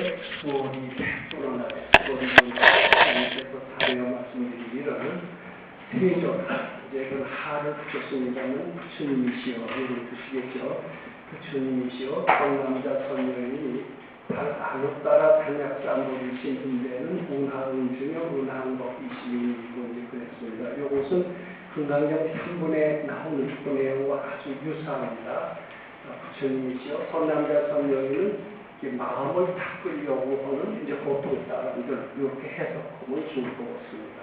이제 수월이 백도로 수월이에서 다르게 말씀드리기를 세존 이제 그 하를 붙였습니다는 부처님이시여 이런 뜻이겠죠. 부처님이시여 성남자 선녀인이 달 안을 따라 탄약삼보리신 분대는 운하은 중에 운하은법이시이고 이제 그랬습니다. 이것은 금강경 3분에 나오는 그 내용과 아주 유사합니다. 부처님이시여 선남자 선녀인은 마음을 닦으려고 하는 이제 보통 사람들 이렇게 해석하면 좋을 것 같습니다.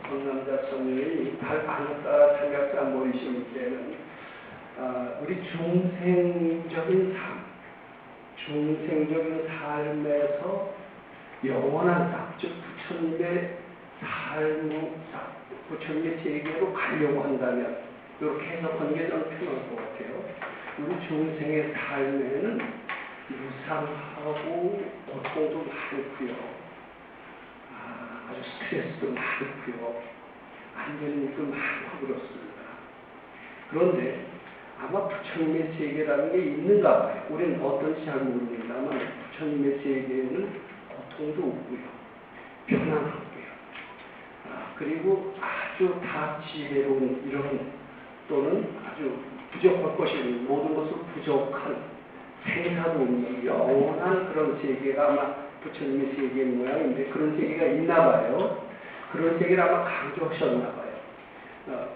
성남자 선녀인이 달 안을 따라 탄약삼보리신 때는 우리 중생적인 삶에서 영원한 삶, 즉 부처님의 부처님의 세계로 가려고 한다면 이렇게 해석하는 게 좀 필요할 것 같아요. 우리 중생의 삶에는 유상하고 고통도 많고요. 아주 스트레스도 많고요. 안 되는 일도 많고 그렇습니다. 그런데 아마 부처님의 세계라는 게 있는가 봐요. 우리는 어떤지 잘 모릅니다만 부처님의 세계에는 고통도 없고요. 편안하고요. 그리고 아주 다 지혜로운 이런 또는 아주 부족할 것이 없는 모든 것을 부족한 생사도 없는 영원한 그런 세계가 아마 부처님의 세계의 모양인데 그런 세계가 있나 봐요. 그런 세계를 아마 강조하셨나 봐요.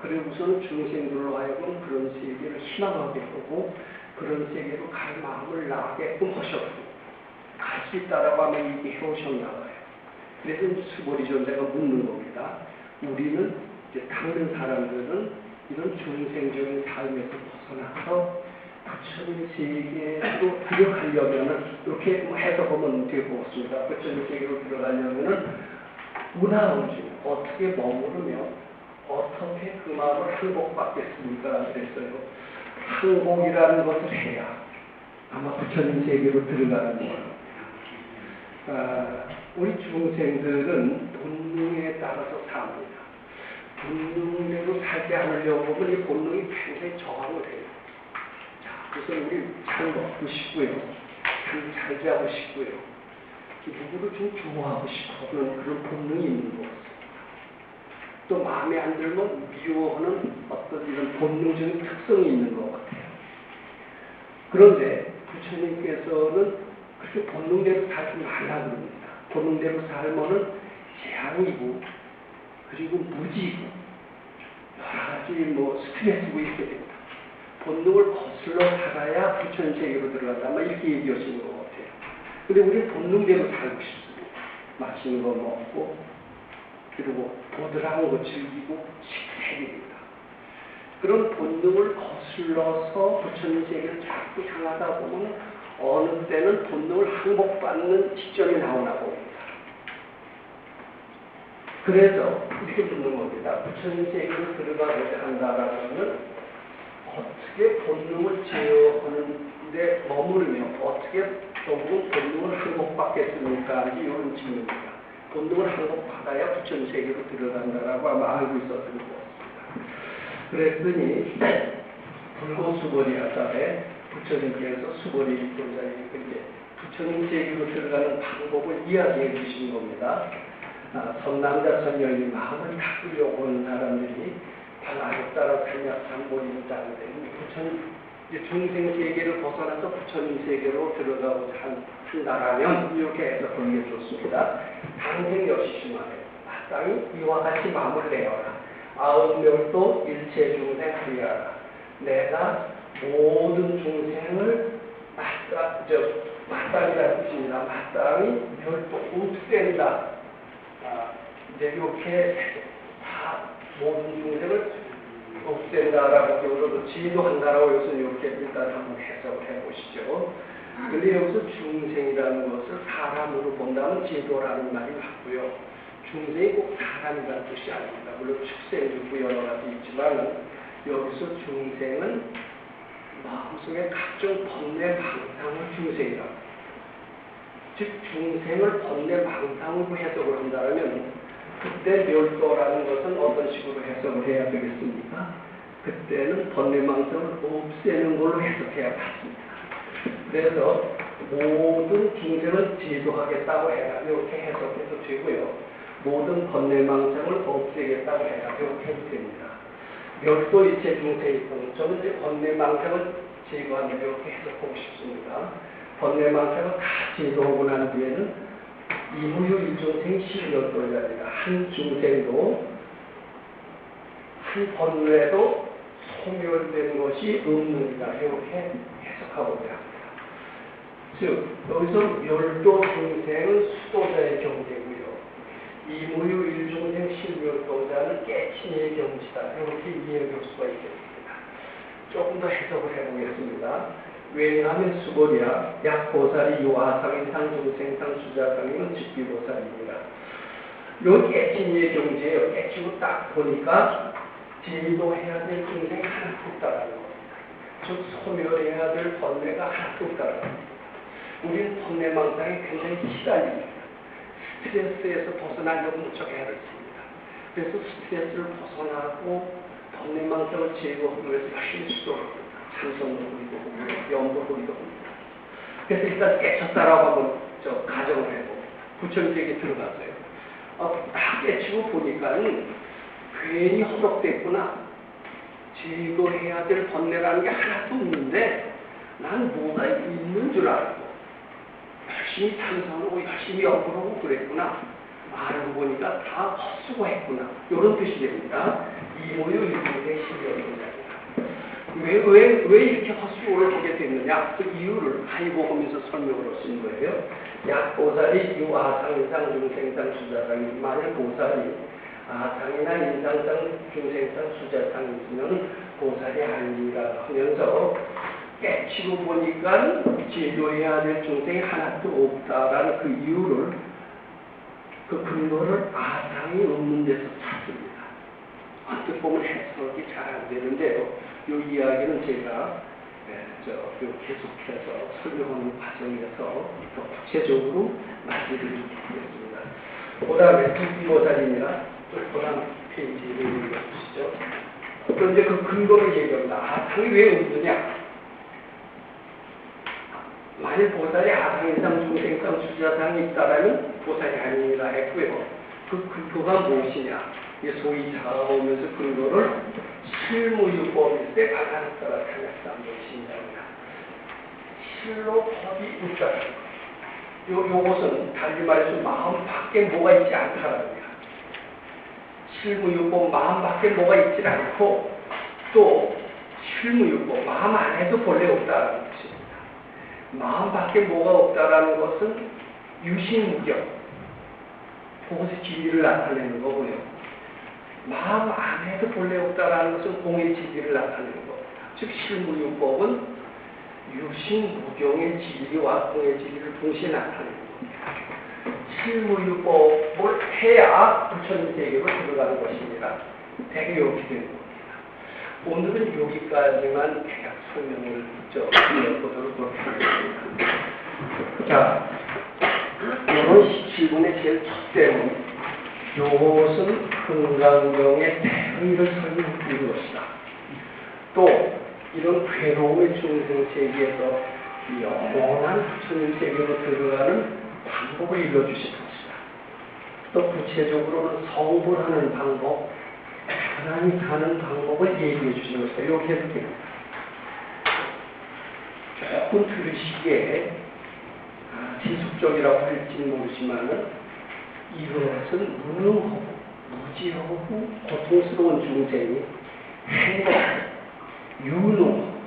그리고서는 중생들로 하여금 그런 세계를 희망하게 하고 그런 세계로 갈 마음을 나게끔 하셨고 갈 수 있다라고 아마 얘기해 오셨나 봐요. 그래서 수보리 존재가 묻는 겁니다. 우리는 이제 다른 사람들은 이런 중생적인 삶에서 벗어나서 부처님 세계로 들어가려면은 이렇게 해석하면 될 것 같습니다. 부처님 세계로 들어가려면은 운하운중 어떻게 머무르며 어떻게 그 마음을 항복받겠습니까? 그랬어요. 항복이라는 것을 해야 아마 부처님 세계로 들어가는 거예요. 우리 중생들은 본능에 따라서 삽니다. 본능대로 살지 않으려고 하면 이 본능이 굉장히 저항을 해요. 그래서 우리 잘 먹고 싶고요. 잘 자고 싶고요. 누구를 좀 좋아하고 싶어 하는 그런 본능이 있는 것 같습니다. 또 마음에 안 들면 미워하는 어떤 이런 본능적인 특성이 있는 것 같아요. 그런데 부처님께서는 그렇게 본능대로 살지 말라 그럽니다. 본능대로 살면은 재앙이고 그리고 무지고 여러 가지 스트레스고 이렇게 됩니다. 본능을 거슬러 살아야 부처님 세계로 들어간다. 아마 이렇게 얘기하시는 것 같아요. 근데 우리는 본능대로 살고 싶습니다. 맛있는 거 먹고 그리고 보드라운 거 즐기고 식색입니다. 그런 본능을 거슬러서 부처님 세계를 자꾸 향하다 보면 어느 때는 본능을 항복받는 시점이 나오나 봅니다. 그래서 이렇게 묻는 겁니다. 부처님 세계로 들어가고자 한다라면 어떻게 본능을 제어하는데 머무르며 어떻게 결국은 본능을 항복받겠습니까? 이런 질문입니다. 본능을 항복받아야 부처님 세계로 들어간다라고 아마 알고 있었던 것 같습니다. 그랬더니 불고수보리 하사에 부처님께서 수보리 본사님께 이제 부처님 세계로 들어가는 방법을 이야기해 주신 겁니다. 선남자 선녀의 마음을 닦으려고 하는 사람들이 달라고 따라 탄약삼보리는 자는데 부처님 중생 세계를 벗어나서 부처님 세계로 들어가고자 한다라면 이렇게 해석하는 게 좋습니다. 당생 여시시마에 마땅히 이와 같이 마음을 내어라. 아흔멸도 일체 중생 하리하라. 내가 모든 중생을 마땅이라는 뜻입니다. 마땅히 별도 우투된다. 이제 이렇게 다 모든 중생을 없앤다라고 여기서 지도한다라고 여기서 이렇게 일단 한번 해석을 해보시죠. 근데 여기서 중생이라는 것을 사람으로 본다면 지도라는 말이 맞고요. 중생이 꼭 사람이라는 뜻이 아닙니다. 물론 축생도 여러 가지 있지만 여기서 중생은 마음속에 각종 번뇌 방탕을 중생이라고. 즉 중생을 번뇌 방탕으로 해석을 한다면 그때 멸도라는 것은 어떤 식으로 해석을 해야 되겠습니까? 그때는 번뇌망상을 없애는 걸로 해석해야 맞습니다. 그래서 모든 중생을 제도하겠다고 해라. 이렇게 해석해도 되고요. 모든 번뇌망상을 없애겠다고 해라. 이렇게 해도 됩니다. 별도 일체 중생이군. 저는 이제 번뇌망상을 제거하는 이렇게 해석하고 싶습니다. 번뇌망상을 다 제거하고 난 뒤에는 이무유 일중생 실력도자리라. 한 중생도 한 번뇌도 소멸된 것이 없느니라. 이렇게 해석하고자 합니다. 즉 여기서 열도 중생은 수도자의 경계고요. 이무유 일중생 실멸도자는 깨친이의 경지다. 이렇게 이해할 수가 있겠습니다. 조금 더 해석을 해보겠습니다. 왜냐하면 수고리야 약보살이 요하상인상 중생상 수자상이면 즉비보살입니다. 요 깨친이의 경지예요. 깨치고 딱 보니까 제도해야 될 중생이 하나도 없다라는 겁니다. 즉 소멸해야 될 번뇌가 하나도 없다라는 겁니다. 우리는 번뇌망상에 굉장히 시달립니다. 스트레스에서 벗어나려고 무척 애를 씁니다. 그래서 스트레스를 벗어나고 번뇌망상을 제거하기 위해서 열심히 수도합니다. 찬성도 부리고 염도 부리고 합니다. 그래서 일단 깨쳤다라고 한번 가정을 해보고 부처님에게 들어갔어요. 딱 깨치고 보니까는 괜히 허덕됐구나. 제거해야 될 번뇌라는 게 하나도 없는데 난 뭐가 있는 줄 알고 열심히 찬성하고 열심히 연구하고 그랬구나. 알고 보니까 다 헛수고했구나. 이런 뜻이 됩니다. 이모유 일중생 실력입니다. 왜 이렇게 헛수고를 하게 됐느냐? 그 이유를 하이보험에서 설명으로 쓴 거예요. 약보살이 유아상인상 중생상 수자상이 만일 보살이 아상이나 인상상 중생상 수자상이 있으면 보살이 아니라 하면서 깨치고 보니까 제도해야 될 중생이 하나도 없다라는 그 이유를, 그 근거를 아상이 없는 데서 찾습니다. 어떻게 보면 해석이 잘 안 되는데요. 이 이야기는 제가 계속해서 설명하는 과정에서 더 구체적으로 말씀드리겠습니다. 그 다음에 두비보살입니다. 그 다음 페이지를 읽어주시죠. 그런데 그 근거를 얘기합니다. 아상이 왜 없느냐? 만일 보살이 아상인상 중생상 수자상이 있다라면 보살이 아니라 했고요. 그 근거가 무엇이냐? 소위 자아오면서 근거를 실무유법일 때 가산했다라 탄약삼도 신장이다. 실로 법이 있다는 거. 요것은 달리 말해서 마음 밖에 뭐가 있지 않다라는 거야. 실무유법 마음 밖에 뭐가 있지 않고 또 실무유법 마음 안에도 본래 없다라는 것입니다. 마음 밖에 뭐가 없다라는 것은 유심무경, 그것의 진리를 나타내는 거고요. 마음 안에도 본래 없다라는 것은 공의 진리를 나타내는 겁니다. 즉 실무유법은 유심무경의 진리와 공의 진리를 동시에 나타내는 겁니다. 실무유법을 해야 부처님 세계로 들어가는 것입니다. 되게 이렇게 되는 겁니다. 오늘은 여기까지만 대략 설명을 드려보도록 하겠습니다. 자, 이번 17분의 제일 첫 대문, 이것은 금강경의 대의를 설명드린 것이다. 또 이런 괴로움의 중생세계에서 영원한 부처님 세계로 들어가는 방법을 일러주신 것이다. 또 구체적으로는 성불하는 방법, 하나님 사는 방법을 얘기해 주시는 것이다. 이렇게 해서 됩니다. 조금 들으시기에 지속적이라고 할지는 모르지만 이것은 무능하고 무지하고 고통스러운 중생이 행복하고 유능하고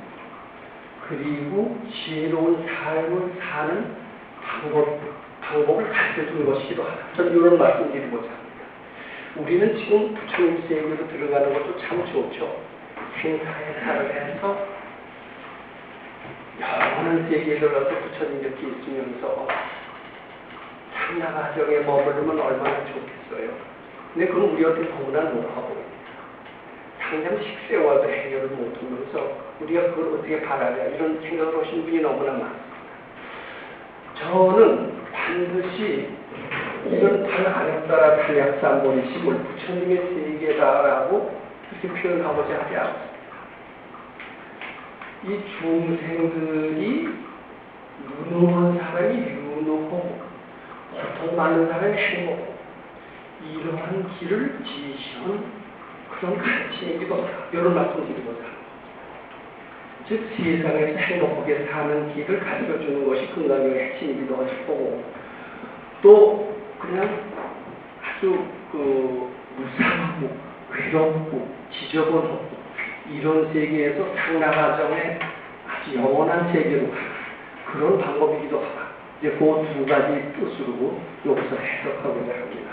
그리고 지혜로운 삶을 사는 방법을 가르쳐주는 것이기도 하다. 저는 이런 말씀 드리고자 합니다. 우리는 지금 부처님 세계로 들어가는 것도 참 좋죠. 생사의 살을 해서 영원한 세계에 들어가서 부처님 이렇게 있으면서 참나가정에 머무르면 얼마나 좋겠어요. 근데 그건 우리한테 너무나 노하고 당장 식세에 와서 해결을 못하면서 우리가 그걸 어떻게 바라냐 이런 생각을 하신 분이 너무나 많습니다. 저는 반드시 이런 탈하렵다라 탈약삼보리심을 부처님의 세계다라고 그렇게 표현하고자 하지 않습니다. 이 중생들이 무능한 사람이 유능하고 고통 많은 사람이 행복하고 이러한 길을 지시한 그런 가르침이기도 하다. 이런 말씀 드리고자 합니다. 즉 세상에서 행복하게 사는 길을 가르쳐주는 것이 건강의 핵심이기도 하고 또 그냥 아주 무상하고 외롭고 지저분하고 이런 세계에서 상나가정의 아주 영원한 세계로 가는 그런 방법이기도 하다. 이제 그 두 가지 뜻으로 여기서 해석하고자 합니다.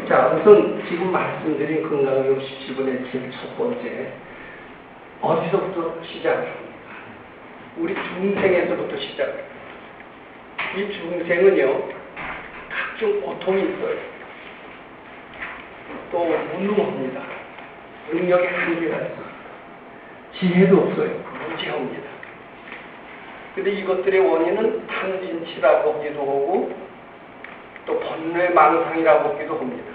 자, 우선 지금 말씀드린 건강의학 17번의 제일 첫 번째 어디서부터 시작합니다. 우리 중생에서부터 시작합니다. 이 중생은요 각종 고통이 있어요. 또 무능합니다. 능력의 한계가 있어요. 지혜도 없어요. 무지합니다. 근데 이것들의 원인은 탐진치라고 하기도 하고 또 번뇌망상이라고 하기도 합니다.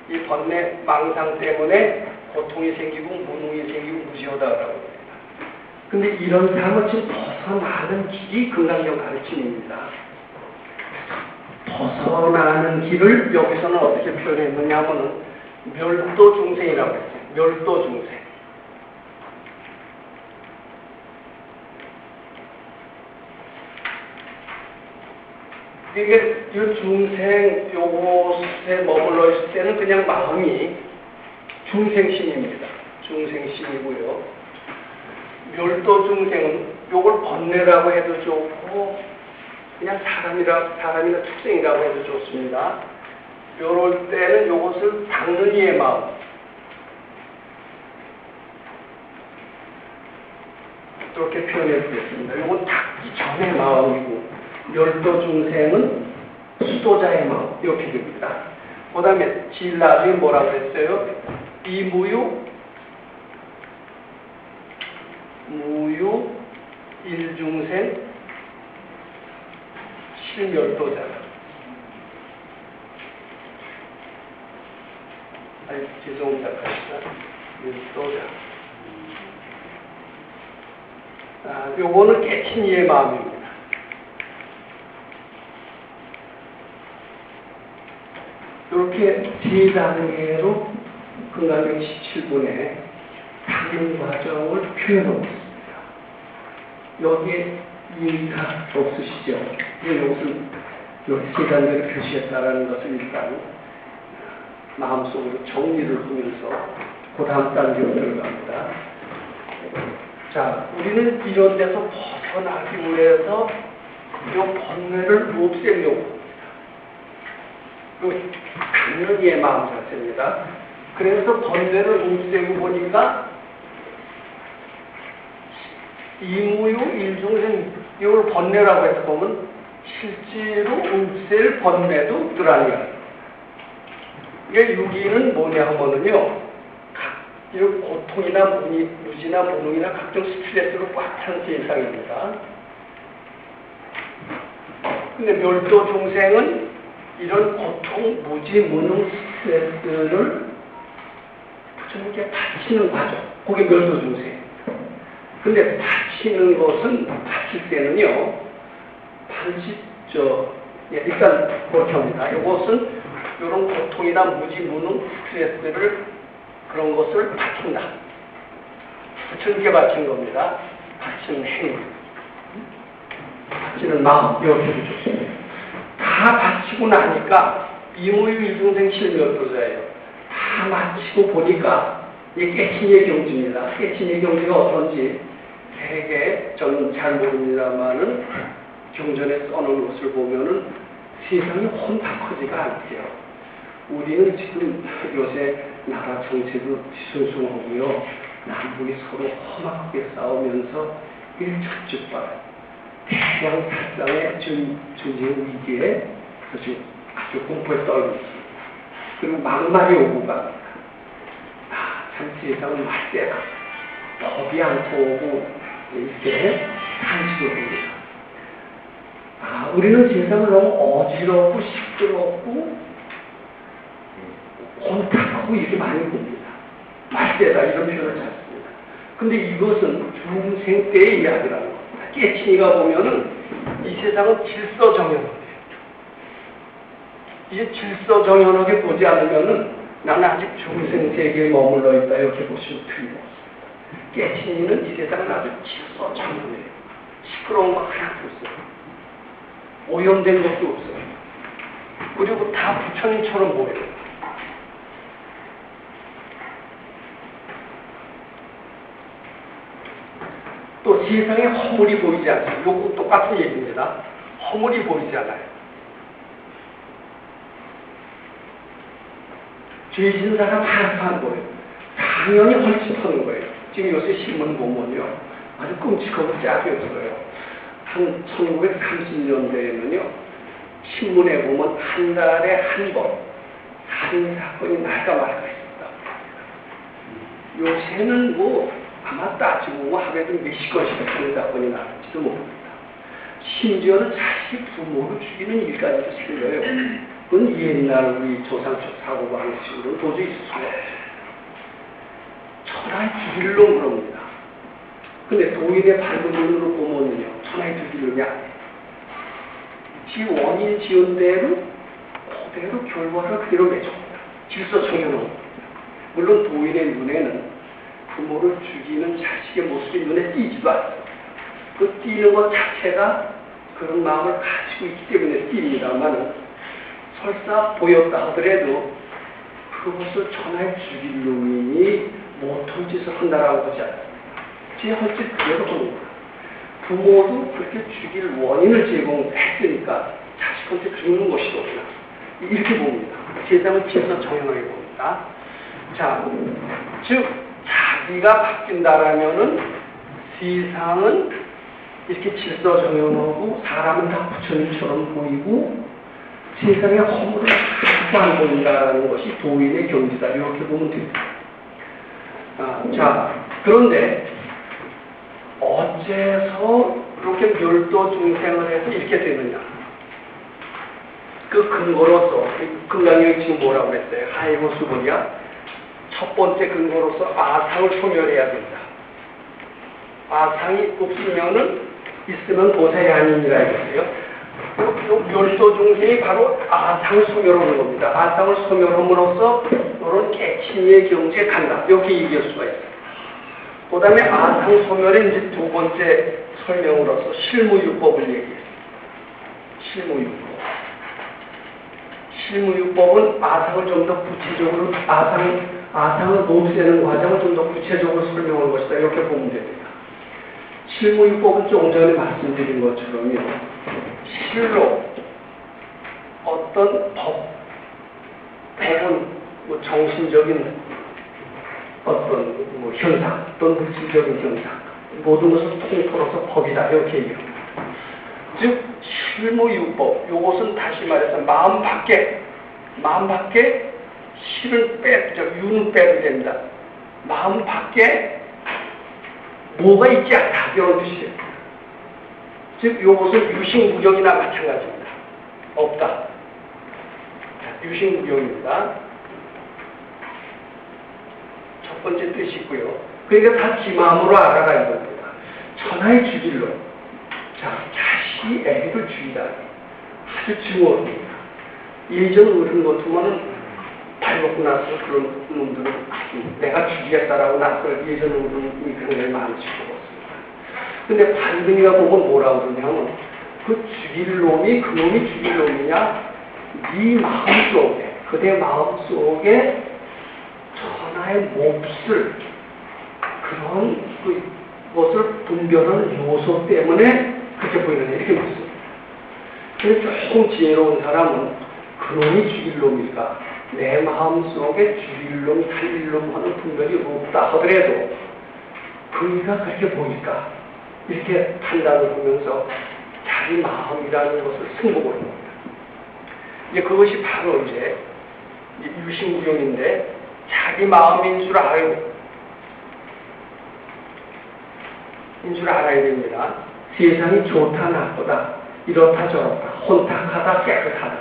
이 번뇌망상 때문에 고통이 생기고 무능이 생기고 무지하다라고 합니다. 근데 이런 삶을 지금 벗어나는 길이 건강적 가르침입니다. 벗어나는 길을 여기서는 어떻게 표현했느냐 하면은 멸도 중생이라고 했어요. 멸도 중생. 이게 이 중생 요것에 머물러 있을 때는 그냥 마음이 중생심입니다. 중생심이고요. 멸도 중생은 요걸 번뇌라고 해도 좋고 그냥 사람이나 축생이라고 해도 좋습니다. 요럴 때는 요것을 닦는 이의 마음. 그렇게 표현해 보겠습니다. 요건 닦기 전의 마음이고 멸도 중생은 수도자의 마음 이렇게 됩니다. 그 다음에 제일 나중에 뭐라고 했어요? 비무유 무유 일중생 실멸도자. 아니 죄송합니다. 멸도자. 요거는 깨친 이의 마음입니다. 이렇게 세 단계로 건강경 17분에 단행 과정을 표현하고 있습니다. 여기에 이해가 없으시죠? 이것을 여기 세 단계를 표시했다는 것을 일단 마음속으로 정리를 하면서 그 다음 단계로 들어갑니다. 자, 우리는 이런 데서 벗어나기 위해서 이 번뇌를 없애려고 닦는 이의 마음 자체입니다. 그래서 번뇌를 없애고 보니까 이무유 일중생 이걸 번뇌라고 해서 보면 실제로 없앨 번뇌도 없더라는 거예요. 이게 유기는 뭐냐 하면은요, 이런 고통이나 무지나 무능이나 각종 스트레스로 꽉 찬 세상입니다. 근데 멸도 중생은 이런 고통, 무지, 무능, 스트레스를 좀 이렇게 다치는 과정. 그게 멸도 중생. 근데 다치는 것은 다칠 때는요, 일단 그렇게 합니다. 이것은 이런 고통이나 무지, 무능, 스트레스를 그런 것을 바친다. 전개 바친 겁니다. 바치는 행위. 바치는 마음, 이렇게 좋습니다. 다 바치고 나니까 이무유 일중생 실멸도자예요. 다 마치고 보니까 이게 깨친의 경지입니다. 깨친의 경지가 어떤지 되게 저는 잘 모릅니다만은 경전에 써놓은 것을 보면은 세상이 혼탁하지가 않대요. 우리는 지금 요새 나라 정체도 뒤숭숭하고요. 남북이 서로 험악하게 싸우면서 일촉즉발 태양 살상의 전쟁 위기에 아주 공포에 떨고 있습니다. 그리고 막말이 오고 갑니다. 참 세상은 말대다. 법이 않고 오고 이렇게 탄식을 합니다. 우리는 세상을 너무 어지럽고 시끄럽고 혼탁하고 이렇게 많이 봅니다. 말대다 이런 표현을 찾습니다. 근데 이것은 중생 때의 이야기라는 겁니다. 깨친이가 보면은 이 이 세상은 질서정연하게. 이 질서정연하게 보지 않으면은 나는 아직 중생 세계에 머물러 있다 이렇게 보시면 틀림없습니다. 깨친 이는 이 세상은 아주 질서정연해요. 시끄러운 거 하나도 없어요. 오염된 것도 없어요. 그리고 다 부처님처럼 보여요. 또 세상에 허물이 보이지 않아요. 요거 똑같은 얘기입니다. 허물이 보이지 않아요. 죄진 사람 하나도 안 보여요. 당연히 헐집하는 거예요. 지금 요새 신문 보면요. 아주 끔찍하고 짝이 없어요. 한 1930년대에는요. 신문에 보면 한 달에 한 번 살인 사건이 날까 말까 했습니다. 요새는 뭐 아마 따지고 하게도 몇십 건씩 살인 사건이 나는지도 모릅니다. 심지어는 자식 부모를 죽이는 일까지도 생겨요. 그건 옛날 우리 조상적 사고방식으로 도저히 있을 수가 없어요. 천하의 죽일놈 그럽니다. 근데 도인의 발견으로 보면요. 천하의 죽일놈이 아니에요. 지 원인 지은 대로 그대로 결과를 그대로 맺어옵니다. 질서정연합니다. 물론 도인의 눈에는 부모를 죽이는 자식의 모습이 눈에 띄지도 않아요. 그 띄는 것 자체가 그런 마음을 가지고 있기 때문에 띄입니다만 설사 보였다 하더라도 그것을 천하의 죽일 놈이 못할 짓을 한다라고 보지 않습니다. 제 할 짓 그대로 봅니다. 부모도 그렇게 죽일 원인을 제공했으니까 자식한테 죽는 것이 없나 이렇게 봅니다. 세상은 질서정연하게 봅니다. 자, 즉 자기가 바뀐다라면은 세상은 이렇게 질서정연하고 사람은 다 부처님처럼 보이고 세상의 허물을 하나도 안 보인다라는 것이 도인의 경지다 이렇게 보면 됩니다. 자, 그런데 어째서 그렇게 멸도 중생을 해서 이렇게 되느냐? 그 근거로서 금강경이 지금 뭐라고 그랬어요? 하이고 수분이야. 첫 번째 근거로서 아상을 소멸해야 된다. 아상이 없으면은 있으면 보살이 아니니라 했어요. 멸도 중생이 바로 아상을 소멸하는 겁니다. 아상을 소멸함으로써 이런 깨친이의 경지에 간다. 이렇게 얘기할 수가 있어요. 그 다음에 아상 소멸의 이제 두 번째 설명으로서 실무유법을 얘기했어요. 실무유법. 실무유법은 아상을 좀 더 구체적으로, 아상을 없애는 과정을 좀 더 구체적으로 설명할 것이다. 이렇게 보면 됩니다. 실무유법은 조금 전에 말씀드린 것처럼요. 실로 어떤 법은 뭐 정신적인 어떤 뭐 현상 또는 물질적인 현상 모든 것을 통틀어서 법이다 이렇게 얘기합니다. 즉 실무유법 요것은 다시 말해서 마음 밖에 실을 유는 빼도 됩니다. 마음 밖에 뭐가 있지 않다 이런 뜻이에요. 즉 요것은 유식무경이나 마찬가지입니다. 없다. 유식무경입니다. 첫 번째 뜻이고요. 그러니까 다 지 마음으로 알아가는 겁니다. 천하의 주질로 자, 자식이 애를 죽이다. 아주 증오합니다. 예전 어른 같으면은 발 먹고 나서 그런 놈들은 내가 죽이겠다라고 나서 예전 어른이 굉장히 많이 죽었습니다. 근데 반등이가 보면 뭐라고 그러냐면 그 죽일 놈이 그 놈이 죽일 놈이냐 네 마음속에 그대 마음속에 천하의 몹쓸 그런 것을 분별하는 요소 때문에 그렇게 보이는 이렇게 묻습니다. 그래서 조금 지혜로운 사람은 그놈이 죽일 놈일까 내 마음속에 죽일 놈, 살릴 놈 하는 분별이 없다 하더라도 그이가 그렇게 보일까 이렇게 판단을 하면서 자기 마음이라는 것을 승복을 합니다. 이제 그것이 바로 이제 유식무경인데 자기 마음인 줄 알아야 됩니다. 세상이 좋다 나쁘다 이렇다 저렇다 혼탁하다 깨끗하다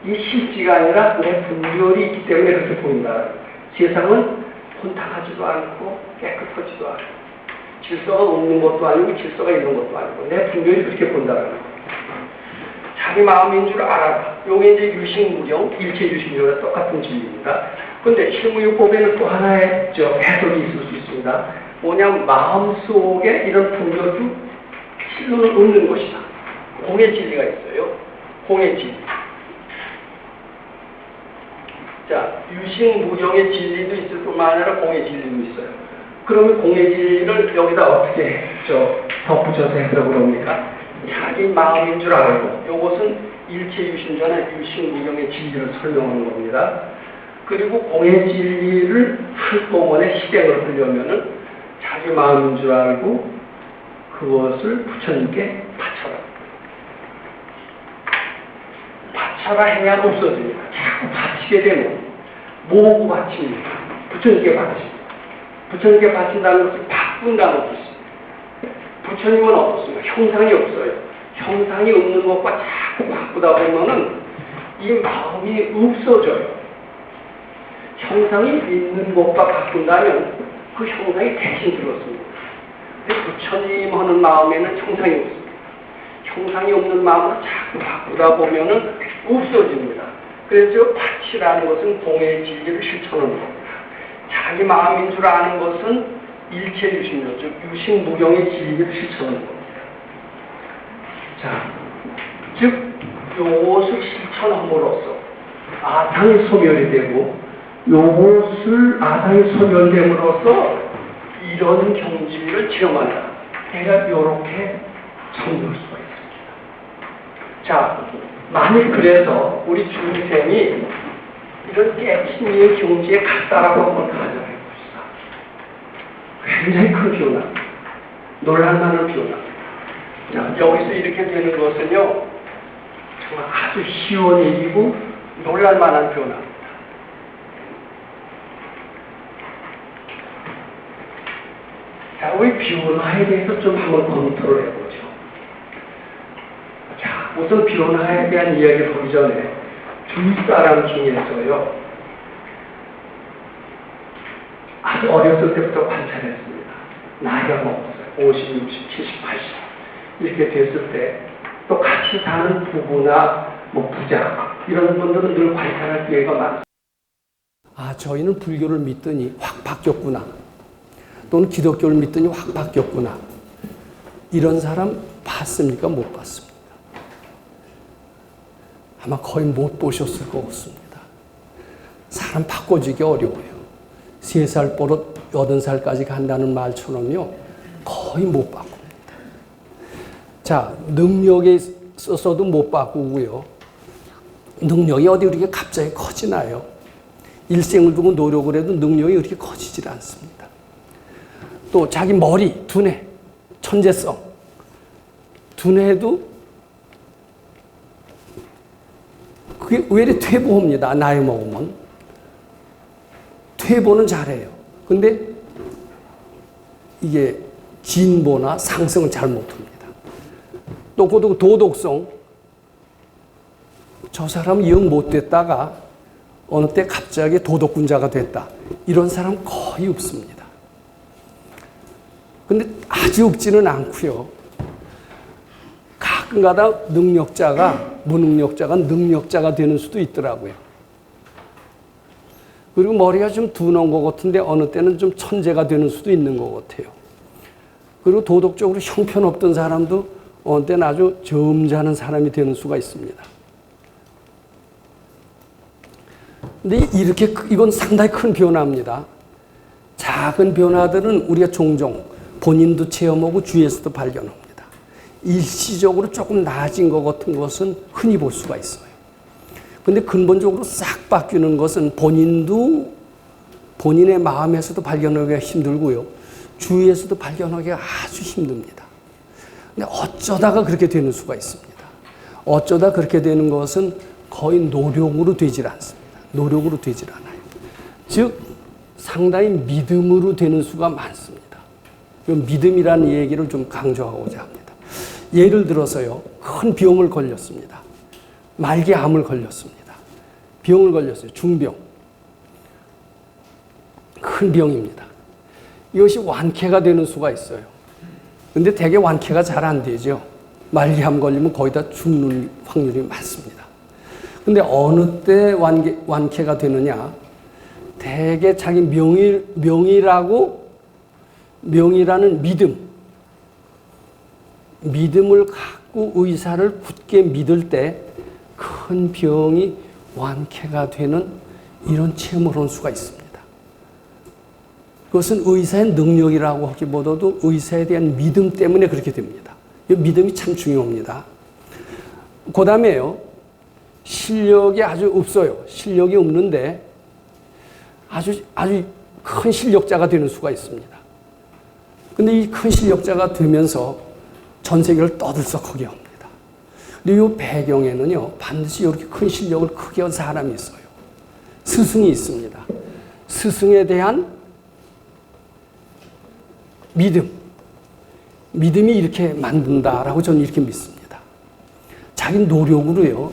이 실지가 아니라 내 분별이 있기 때문에 그렇게 보인다. 세상은 혼탁하지도 않고 깨끗하지도 않고 질서가 없는 것도 아니고 질서가 있는 것도 아니고 내 분별이 그렇게 본다는 거예요. 자기 마음인 줄 알아라. 요게 이제 유식무경, 일체유식무경과 똑같은 진리입니다. 근데 실무요법에는 또 하나의 해석이 있을 수 있습니다. 뭐냐면 마음속에 이런 분별도 실로는 없는 것이다. 공의 진리가 있어요. 공의 진리. 자, 유식무경의 진리도 있을 뿐만 아니라 공의 진리도 있어요. 그러면 공의 진리를 여기다 어떻게 덧붙여서 해석을 합니까? 자기 마음인 줄 알고, 이것은 일체유심전의 유식무경의 진리를 설명하는 겁니다. 그리고 공의 진리를 한꺼번에 실행을 하려면은 자기 마음인 줄 알고 그것을 부처님께 바쳐라. 바쳐라 해야 없어집니다. 자꾸 바치게 되면 뭐고 바칩니까? 부처님께 바칩니다. 부처님께 바친다는 것을 바꾼다는 뜻입니다. 부처님은 어떻습니까? 형상이 없어요. 형상이 없는 것과 자꾸 바꾸다 보면은 이 마음이 없어져요. 형상이 있는 것과 바꾼다면 그 형상이 대신 들었습니다. 근데 부처님 하는 마음에는 형상이 없습니다. 형상이 없는 마음으로 자꾸 바꾸다 보면은 없어집니다. 그래서 바치라는 것은 공의 진리를 실천하는 겁니다. 자기 마음인 줄 아는 것은 일체유심료, 즉 유식무경의 진리를 실천하는 겁니다. 자, 즉 요것을 실천함으로써 아상이 소멸이 되고 요것을 아상이 소멸됨으로써 이런 경지를 체험한다. 내가 요렇게 정리할 수가 있습니다. 자, 만일 그래서 우리 중생이 이런 깨침의 경지에 갔다라고 한번 가정해 봅시다. 굉장히 큰 변화, 놀랄만한 변화. 자, 여기서 이렇게 되는 것은요, 정말 아주 쉬운 일이고 놀랄만한 변화입니다. 자, 우리 변화에 대해서 좀 한번 검토를 해보죠. 자, 우선 변화에 대한 이야기를 보기 전에 주위 사람 중에서요, 아주 어렸을 때부터 관찰했습니다. 나이가 먹었어요. 50, 60, 70, 80 이렇게 됐을 때 또 같이 사는 부부나 뭐 부자 이런 분들은 늘 관찰할 기회가 많습니다. 아, 저희는 불교를 믿더니 확 바뀌었구나. 또는 기독교를 믿더니 확 바뀌었구나. 이런 사람 봤습니까? 못 봤습니까? 아마 거의 못 보셨을 것 같습니다. 사람 바꿔주기 어려워요. 3살 버릇 80살까지 간다는 말처럼요. 거의 못 바꿉니다. 자, 능력에 있어서도 못 바꾸고요. 능력이 어디 그렇게 갑자기 커지나요? 일생을 두고 노력을 해도 능력이 그렇게 커지질 않습니다. 또 자기 머리, 두뇌, 천재성, 두뇌도 그게 의외로 퇴보합니다. 나이 먹으면. 퇴보는 잘해요. 근데 이게 진보나 상승은 잘 못합니다. 또 도덕성, 저 사람 영 못됐다가 어느 때 갑자기 도덕군자가 됐다. 이런 사람 거의 없습니다. 근데 아주 없지는 않고요. 가끔가다 무능력자가 능력자가 되는 수도 있더라고요. 그리고 머리가 좀 둔한 것 같은데 어느 때는 좀 천재가 되는 수도 있는 것 같아요. 그리고 도덕적으로 형편없던 사람도 어느 때는 아주 점잖은 사람이 되는 수가 있습니다. 근데 이건 상당히 큰 변화입니다. 작은 변화들은 우리가 종종 본인도 체험하고 주위에서도 발견합니다. 일시적으로 조금 나아진 것 같은 것은 흔히 볼 수가 있어요. 근데 근본적으로 싹 바뀌는 것은 본인도 본인의 마음에서도 발견하기가 힘들고요. 주위에서도 발견하기가 아주 힘듭니다. 근데 어쩌다가 그렇게 되는 수가 있습니다. 어쩌다 그렇게 되는 것은 거의 노력으로 되질 않습니다. 노력으로 되질 않아요. 즉 상당히 믿음으로 되는 수가 많습니다. 믿음이라는 얘기를 좀 강조하고자 합니다. 예를 들어서요. 큰 병을 걸렸습니다. 말기암을 걸렸습니다. 병을 걸렸어요. 중병. 큰 병입니다. 이것이 완쾌가 되는 수가 있어요. 근데 대개 완쾌가 잘 안 되죠. 말기암 걸리면 거의 다 죽는 확률이 많습니다. 근데 어느 때 완쾌가 되느냐? 대개 자기 명의라는 믿음을 갖고 의사를 굳게 믿을 때 큰 병이 완쾌가 되는 이런 체험을 할 수가 있습니다. 그것은 의사의 능력이라고 하기보다도 의사에 대한 믿음 때문에 그렇게 됩니다. 이 믿음이 참 중요합니다. 그 다음에요, 실력이 아주 없어요. 실력이 없는데 아주 큰 실력자가 되는 수가 있습니다. 근데 이 큰 실력자가 되면서 전 세계를 떠들썩하게 합니다. 그리고 이 배경에는요, 반드시 이렇게 큰 실력을 크게 한 사람이 있어요. 스승이 있습니다. 스승에 대한 믿음이 이렇게 만든다라고 저는 이렇게 믿습니다. 자기 노력으로요,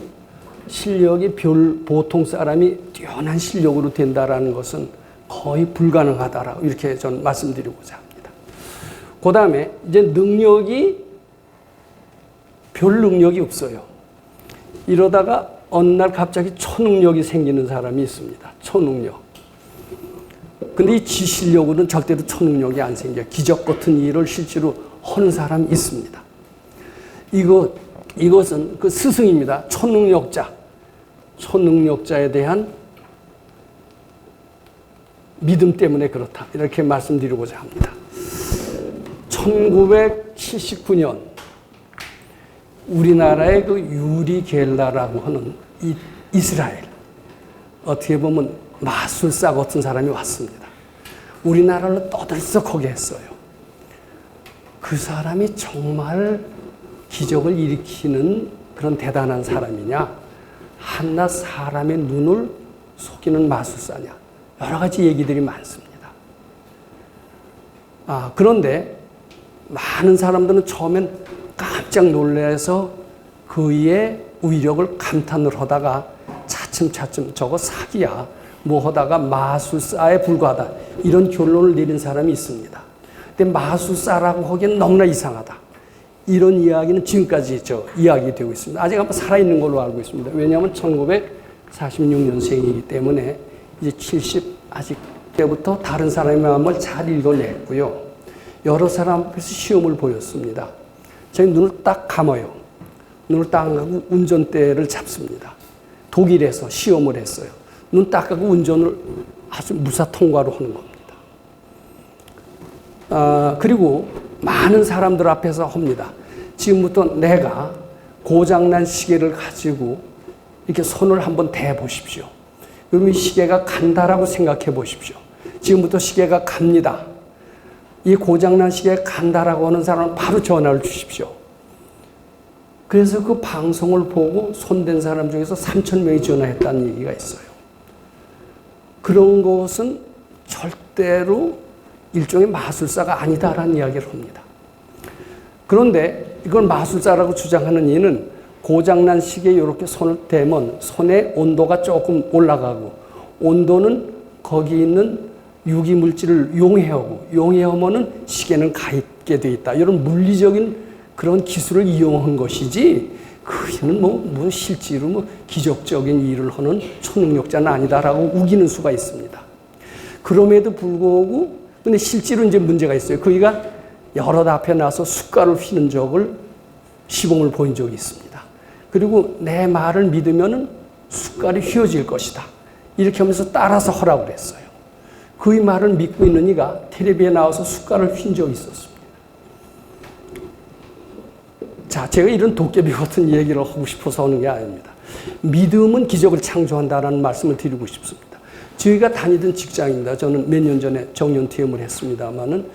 실력이 보통 사람이 뛰어난 실력으로 된다라는 것은 거의 불가능하다라고 이렇게 저는 말씀드리고자 합니다. 그 다음에 이제 별 능력이 없어요. 이러다가 어느 날 갑자기 초능력이 생기는 사람이 있습니다. 초능력. 근데 이 지실력으로는 절대로 초능력이 안 생겨요. 기적 같은 일을 실제로 하는 사람이 있습니다. 이것은 그 스승입니다. 초능력자에 대한 믿음 때문에 그렇다. 이렇게 말씀드리고자 합니다. 1979년 우리나라의 그 유리 겔라라고 하는 이스라엘, 어떻게 보면 마술사 같은 사람이 왔습니다. 우리나라를 떠들썩하게 했어요. 그 사람이 정말 기적을 일으키는 그런 대단한 사람이냐, 한낱 사람의 눈을 속이는 마술사냐, 여러 가지 얘기들이 많습니다. 그런데 많은 사람들은 처음엔 깜짝 놀라서 그의 위력을 감탄을 하다가 차츰차츰 저거 사기야, 뭐 하다가 마술사에 불과하다, 이런 결론을 내린 사람이 있습니다. 근데 마술사라고 하기엔 너무나 이상하다, 이런 이야기는 지금까지 이야기되고 있습니다. 아직 한번 살아있는 걸로 알고 있습니다. 왜냐하면 1946년생이기 때문에 이제 70 아직 때부터 다른 사람의 마음을 잘 읽어냈고요. 여러 사람 앞에서 시험을 보였습니다. 저희 눈을 딱 감아요. 눈을 딱 감고 운전대를 잡습니다. 독일에서 시험을 했어요. 눈 딱 감고 운전을 아주 무사 통과로 하는 겁니다. 그리고 많은 사람들 앞에서 합니다. 지금부터 내가 고장난 시계를 가지고 이렇게 손을 한번 대보십시오. 그럼 이 시계가 간다라고 생각해 보십시오. 지금부터 시계가 갑니다. 이 고장난 시계가 간다라고 하는 사람은 바로 전화를 주십시오. 그래서 그 방송을 보고 손댄 사람 중에서 3,000명이 전화했다는 얘기가 있어요. 그런 것은 절대로 일종의 마술사가 아니다라는 이야기를 합니다. 그런데 이걸 마술사라고 주장하는 이는 고장난 시계에 이렇게 손을 대면 손의 온도가 조금 올라가고, 온도는 거기 있는 유기물질을 용해하면은 시계는 가 있게 돼 있다, 이런 물리적인 그런 기술을 이용한 것이지, 그는 뭐 실제로 기적적인 일을 하는 초능력자는 아니다라고 우기는 수가 있습니다. 그럼에도 불구하고, 근데 실제로 이제 문제가 있어요. 그가 여러 앞에 나서 숟가락을 휘는 적을 시범을 보인 적이 있습니다. 그리고 내 말을 믿으면은 숟갈이 휘어질 것이다, 이렇게 하면서 따라서 하라고 그랬어요. 그의 말을 믿고 있는 이가 텔레비에 나와서 숟갈을 휜 적이 있었습니다. 자, 제가 이런 도깨비 같은 얘기를 하고 싶어서 하는 게 아닙니다. 믿음은 기적을 창조한다는 말씀을 드리고 싶습니다. 저희가 다니던 직장입니다. 저는 몇 년 전에 정년퇴임을 했습니다만은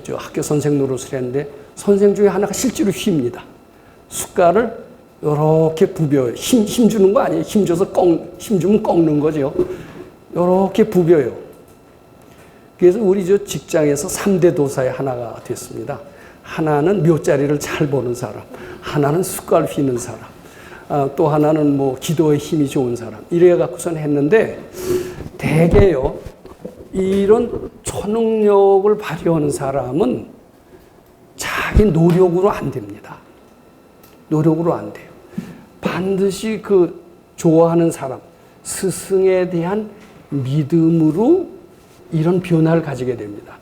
저 학교 선생 노릇을 했는데, 선생 중에 하나가 실제로 휩니다. 숟갈을 이렇게 부벼요. 힘 주는 거 아니에요. 힘 주면 꺾는 거죠. 이렇게 부벼요. 그래서 우리 저 직장에서 3대 도사의 하나가 됐습니다. 하나는 묘자리를 잘 보는 사람, 하나는 숟갈 휘는 사람, 또 하나는 뭐 기도의 힘이 좋은 사람, 이래 갖고선 했는데, 대개요, 이런 초능력을 발휘하는 사람은 자기 노력으로 안 됩니다. 노력으로 안 돼요. 반드시 그 좋아하는 사람, 스승에 대한 믿음으로 이런 변화를 가지게 됩니다.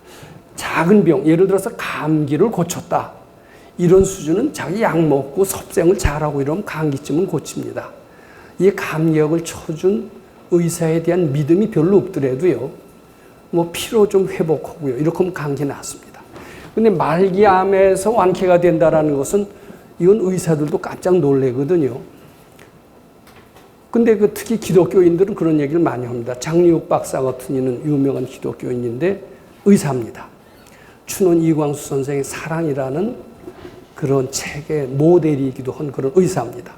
작은 병, 예를 들어서 감기를 고쳤다. 이런 수준은 자기 약 먹고 섭생을 잘하고 이러면 감기쯤은 고칩니다. 이 감기약을 쳐준 의사에 대한 믿음이 별로 없더라도요, 뭐 피로 좀 회복하고요, 이렇게 하면 감기 낫습니다. 근데 말기암에서 완쾌가 된다라는 것은 이건 의사들도 깜짝 놀래거든요. 근데 그 특히 기독교인들은 그런 얘기를 많이 합니다. 장리욱 박사 같은 이는 유명한 기독교인인데 의사입니다. 춘원 이광수 선생의 사랑이라는 그런 책의 모델이기도 한 그런 의사입니다.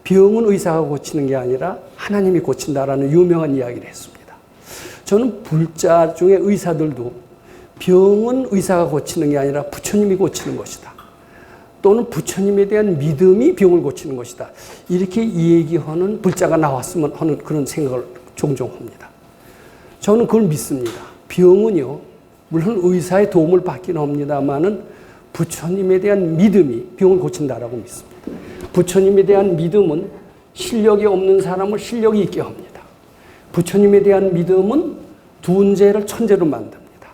병은 의사가 고치는 게 아니라 하나님이 고친다라는 유명한 이야기를 했습니다. 저는 불자 중에 의사들도 병은 의사가 고치는 게 아니라 부처님이 고치는 것이다. 또는 부처님에 대한 믿음이 병을 고치는 것이다. 이렇게 얘기하는 불자가 나왔으면 하는 그런 생각을 종종 합니다. 저는 그걸 믿습니다. 병은요, 물론 의사의 도움을 받긴 합니다만은 부처님에 대한 믿음이 병을 고친다라고 믿습니다. 부처님에 대한 믿음은 실력이 없는 사람을 실력이 있게 합니다. 부처님에 대한 믿음은 둔재를 천재로 만듭니다.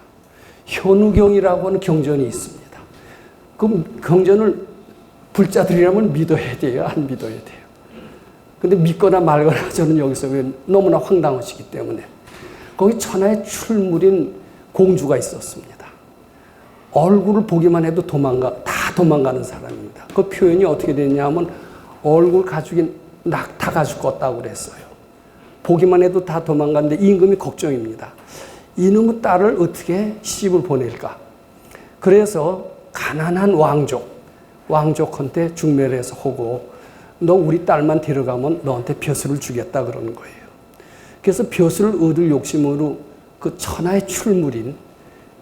현우경이라고 하는 경전이 있습니다. 그 경전을 불자들이라면 믿어야 돼요? 안 믿어야 돼요? 근데 믿거나 말거나 저는 여기서 너무나 황당하시기 때문에 거기 천하의 출물인 공주가 있었습니다. 얼굴을 보기만 해도 다 도망가는 사람입니다. 그 표현이 어떻게 됐냐면 얼굴 가죽이 낙타 가죽 같다고 그랬어요. 보기만 해도 다 도망가는데 임금이 걱정입니다. 이놈의 딸을 어떻게 시집을 보낼까? 그래서 가난한 왕족한테 중매해서 하고 너 우리 딸만 데려가면 너한테 벼슬을 주겠다 그러는 거예요. 그래서 벼슬을 얻을 욕심으로 그 천하의 출물인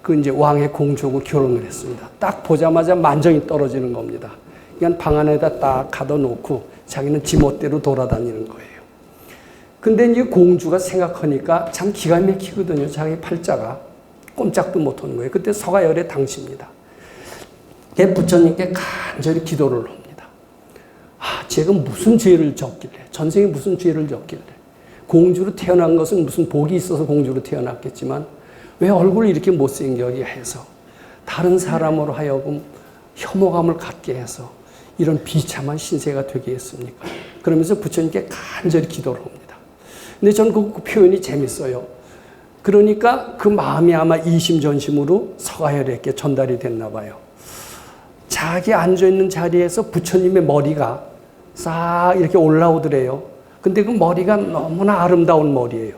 그 이제 왕의 공주하고 결혼을 했습니다. 딱 보자마자 만정이 떨어지는 겁니다. 그냥 방 안에다 딱 가둬놓고 자기는 지멋대로 돌아다니는 거예요. 근데 이제 공주가 생각하니까 참 기가 막히거든요. 자기 팔자가 꼼짝도 못하는 거예요. 그때 서가열의 당시입니다. 부처님께 간절히 기도를 합니다. 제가 무슨 죄를 졌길래, 전생에 무슨 죄를 졌길래, 공주로 태어난 것은 무슨 복이 있어서 공주로 태어났겠지만 왜 얼굴이 이렇게 못생기게 해서 다른 사람으로 하여금 혐오감을 갖게 해서 이런 비참한 신세가 되게 했습니까? 그러면서 부처님께 간절히 기도를 합니다. 근데 저는 그 표현이 재밌어요. 그러니까 그 마음이 아마 이심전심으로 서가열에게 전달이 됐나 봐요. 자기 앉아있는 자리에서 부처님의 머리가 싹 이렇게 올라오더래요. 근데 그 머리가 너무나 아름다운 머리예요.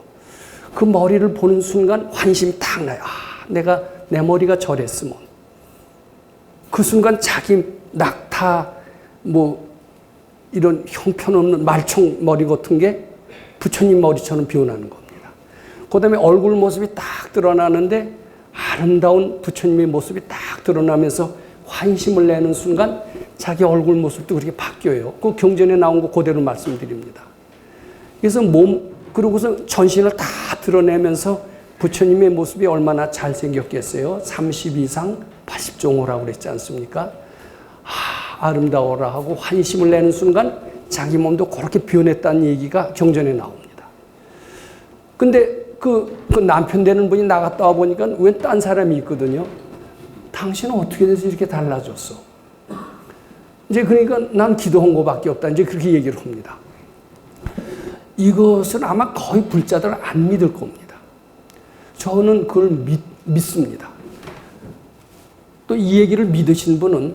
그 머리를 보는 순간 환심이 탁 나요. 내가 내 머리가 저랬으면. 그 순간 자기 낙타 이런 형편없는 말총 머리 같은 게 부처님 머리처럼 변하는 겁니다. 그 다음에 얼굴 모습이 딱 드러나는데 아름다운 부처님의 모습이 딱 드러나면서 환심을 내는 순간 자기 얼굴 모습도 그렇게 바뀌어요. 그 경전에 나온 거 그대로 말씀드립니다. 그래서 그러고서 전신을 다 드러내면서 부처님의 모습이 얼마나 잘생겼겠어요. 32상 80종호라고 그랬지 않습니까? 아름다워라 하고 환심을 내는 순간 자기 몸도 그렇게 변했다는 얘기가 경전에 나옵니다. 근데 그 남편 되는 분이 나갔다 와 보니까 웬 딴 사람이 있거든요. 당신은 어떻게 돼서 이렇게 달라졌어? 이제 그러니까 난 기도한 거밖에 없다. 이제 그렇게 얘기를 합니다. 이것은 아마 거의 불자들 안 믿을 겁니다. 저는 그걸 믿습니다. 또 이 얘기를 믿으신 분은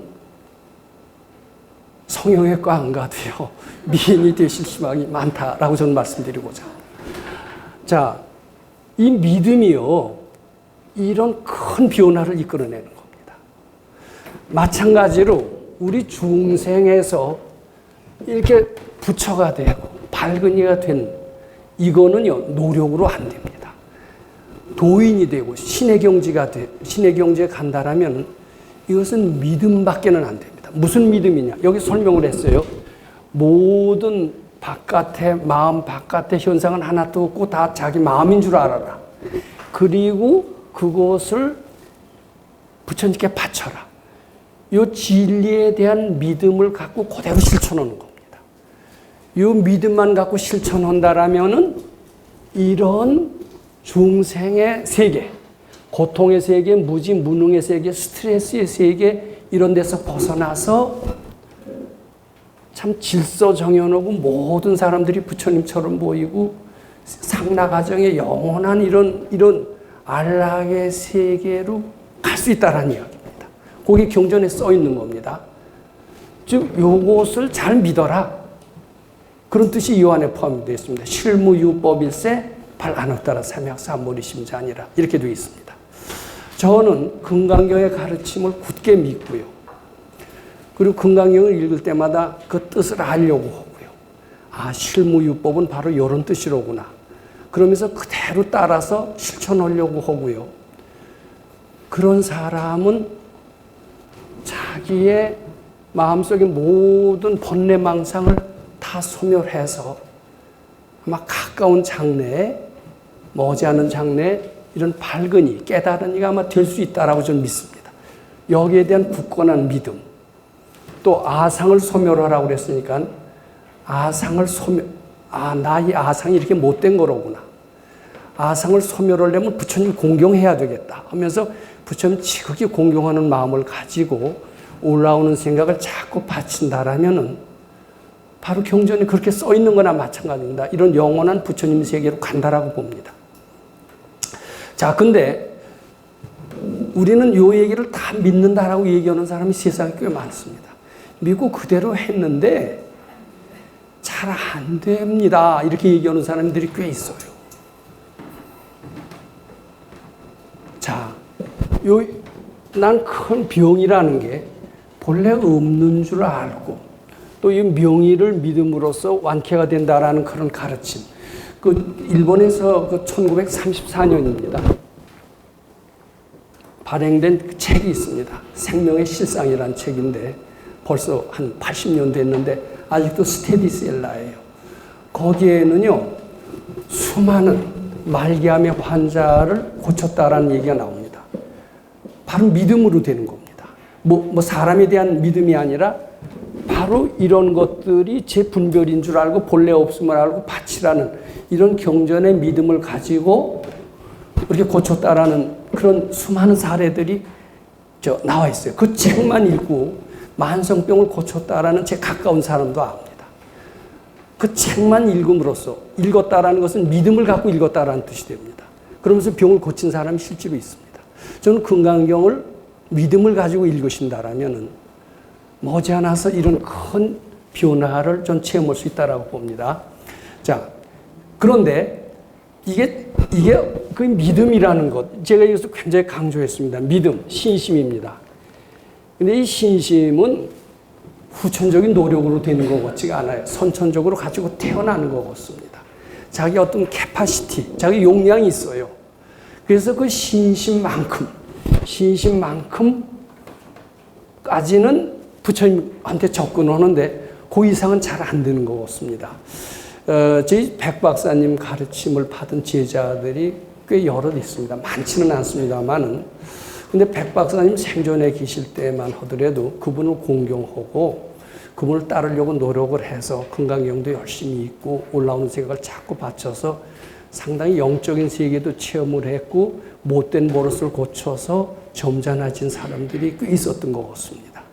성형외과 안 가도요, 미인이 되실 희망이 많다라고 저는 말씀드리고자 합니다. 자, 이 믿음이요, 이런 큰 변화를 이끌어내는 겁니다. 마찬가지로 우리 중생에서 이렇게 부처가 되고 발근이가 된 이거는요, 노력으로 안 됩니다. 도인이 되고 신의 경지에 간다라면 이것은 믿음밖에는 안 됩니다. 무슨 믿음이냐? 여기 설명을 했어요. 모든 마음 바깥의 현상은 하나도 없고 다 자기 마음인 줄 알아라. 그리고 그것을 부처님께 바쳐라. 이 진리에 대한 믿음을 갖고 그대로 실천하는 겁니다. 이 믿음만 갖고 실천한다라면은 이런 중생의 세계, 고통의 세계, 무지, 무능의 세계, 스트레스의 세계 이런 데서 벗어나서 참 질서정연하고 모든 사람들이 부처님처럼 보이고 상나가정의 영원한 이런 안락의 세계로 갈 수 있다는 이야기입니다. 거기 경전에 써 있는 겁니다. 즉 요것을 잘 믿어라. 그런 뜻이 이 안에 포함되어 있습니다. 실무유법일세 발안었다라 삼약삼모리심자니라 이렇게 되어 있습니다. 저는 금강경의 가르침을 굳게 믿고요. 그리고 금강경을 읽을 때마다 그 뜻을 알려고 하고요. 아, 실무유법은 바로 이런 뜻이로구나. 그러면서 그대로 따라서 실천하려고 하고요. 그런 사람은 자기의 마음속의 모든 번뇌망상을 다 소멸해서 아마 가까운 장래에 머지않은 장래에 이런 밝은 이, 깨달은 이가 아마 될 수 있다라고 저는 믿습니다. 여기에 대한 굳건한 믿음, 또 아상을 소멸하라고 그랬으니까 아상을 나 이 아상이 이렇게 못된 거로구나. 아상을 소멸하려면 부처님 공경해야 되겠다 하면서 부처님 지극히 공경하는 마음을 가지고 올라오는 생각을 자꾸 바친다라면은 바로 경전에 그렇게 써 있는 거나 마찬가지입니다. 이런 영원한 부처님 세계로 간다라고 봅니다. 자, 근데 우리는 이 얘기를 다 믿는다라고 얘기하는 사람이 세상에 꽤 많습니다. 믿고 그대로 했는데 잘 안 됩니다. 이렇게 얘기하는 사람들이 꽤 있어요. 자, 난 큰 병이라는 게 본래 없는 줄 알고 또 이 명의를 믿음으로써 완쾌가 된다라는 그런 가르침. 그 일본에서 그 1934년입니다. 발행된 그 책이 있습니다. 생명의 실상이라는 책인데 벌써 한 80년 됐는데 아직도 스테디셀러예요. 거기에는요, 수많은 말기암의 환자를 고쳤다라는 얘기가 나옵니다. 바로 믿음으로 되는 겁니다. 뭐 사람에 대한 믿음이 아니라 바로 이런 것들이 제 분별인 줄 알고 본래 없음을 알고 바치라는 이런 경전의 믿음을 가지고 이렇게 고쳤다라는 그런 수많은 사례들이 나와 있어요. 그 책만 읽고 만성병을 고쳤다라는 제 가까운 사람도 압니다. 그 책만 읽음으로써 읽었다라는 것은 믿음을 갖고 읽었다라는 뜻이 됩니다. 그러면서 병을 고친 사람이 실제로 있습니다. 저는 금강경을 믿음을 가지고 읽으신다라면은 머지않아서 이런 큰 변화를 전 체험할 수 있다라고 봅니다. 자, 그런데 이게 그 믿음이라는 것, 제가 여기서 굉장히 강조했습니다. 믿음, 신심입니다. 근데 이 신심은 후천적인 노력으로 되는 것 같지가 않아요. 선천적으로 가지고 태어나는 것 같습니다. 자기 어떤 캐파시티, 자기 용량이 있어요. 그래서 그 신심만큼까지는 부처님한테 접근하는데 그 이상은 잘 안 되는 것 같습니다. 저희 백 박사님 가르침을 받은 제자들이 꽤 여럿 있습니다. 많지는 않습니다만은. 근데 백 박사님 생전에 계실 때만 하더라도 그분을 공경하고 그분을 따르려고 노력을 해서 금강경도 열심히 읽고 올라오는 생각을 자꾸 바쳐서 상당히 영적인 세계도 체험을 했고 못된 버릇을 고쳐서 점잖아진 사람들이 꽤 있었던 것 같습니다.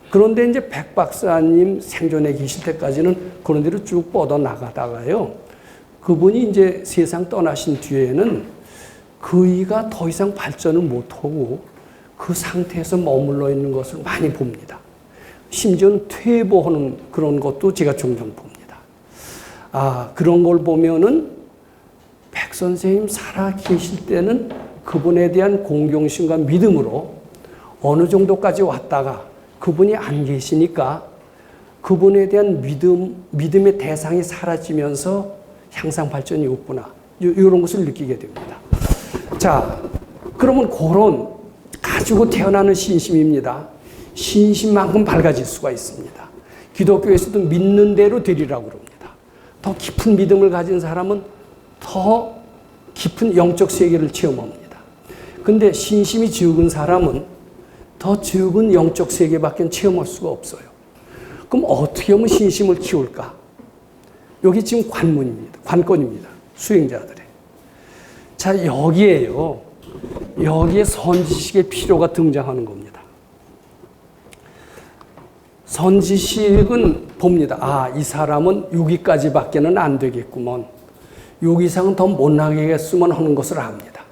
그런데 이제 백 박사님 생전에 계실 때까지는 그런 대로 쭉 뻗어 나가다가요. 그분이 이제 세상 떠나신 뒤에는 그이가 더 이상 발전을 못하고 그 상태에서 머물러 있는 것을 많이 봅니다. 심지어는 퇴보하는 그런 것도 제가 종종 봅니다. 아, 그런 걸 보면은 백 선생님 살아 계실 때는 그분에 대한 공경심과 믿음으로 어느 정도까지 왔다가 그분이 안 계시니까 그분에 대한 믿음의 대상이 사라지면서 향상 발전이 없구나. 이런 것을 느끼게 됩니다. 자, 그러면 그런 가지고 태어나는 신심입니다. 신심만큼 밝아질 수가 있습니다. 기독교에서도 믿는 대로 되리라고 그럽니다. 더 깊은 믿음을 가진 사람은 더 깊은 영적 세계를 체험합니다. 근데 신심이 적은 사람은 더 더 적은 영적 세계밖에 체험할 수가 없어요. 그럼 어떻게 하면 신심을 키울까? 여기 지금 관문입니다. 관건입니다. 수행자들의. 자, 여기에요. 여기에 선지식의 필요가 등장하는 겁니다. 선지식은 봅니다. 아, 이 사람은 여기까지밖에는 안 되겠구먼. 여기 이상은 더 못 나가겠으면 하는 것을 압니다.